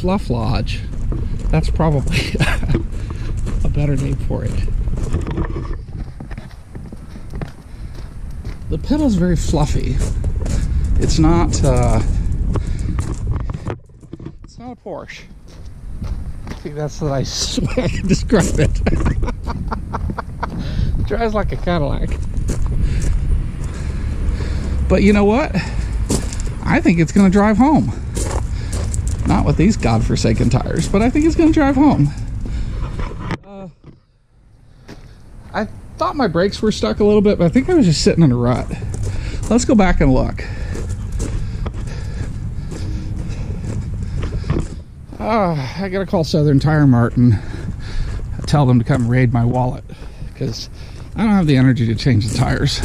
Fluff Lodge. That's probably a better name for it. The pedal's very fluffy. It's not a Porsche. I think that's the nicest way I can describe it. Drives like a Cadillac. But you know what? I think it's going to drive home. Not with these godforsaken tires, but I think it's going to drive home. I thought my brakes were stuck a little bit, but I think I was just sitting in a rut. Let's go back and look. I gotta call Southern Tire Mart and tell them to come raid my wallet, because I don't have the energy to change the tires.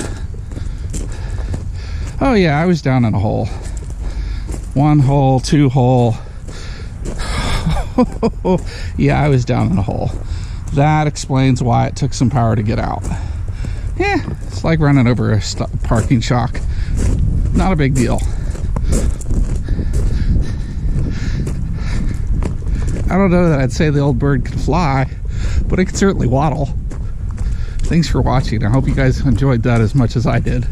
Oh yeah, I was down in a hole. 1 hole, 2 hole. Yeah, I was down in a hole. That explains why it took some power to get out. Yeah, it's like running over a parking shock. Not a big deal. I don't know that I'd say the old bird could fly, but it could certainly waddle. Thanks for watching. I hope you guys enjoyed that as much as I did.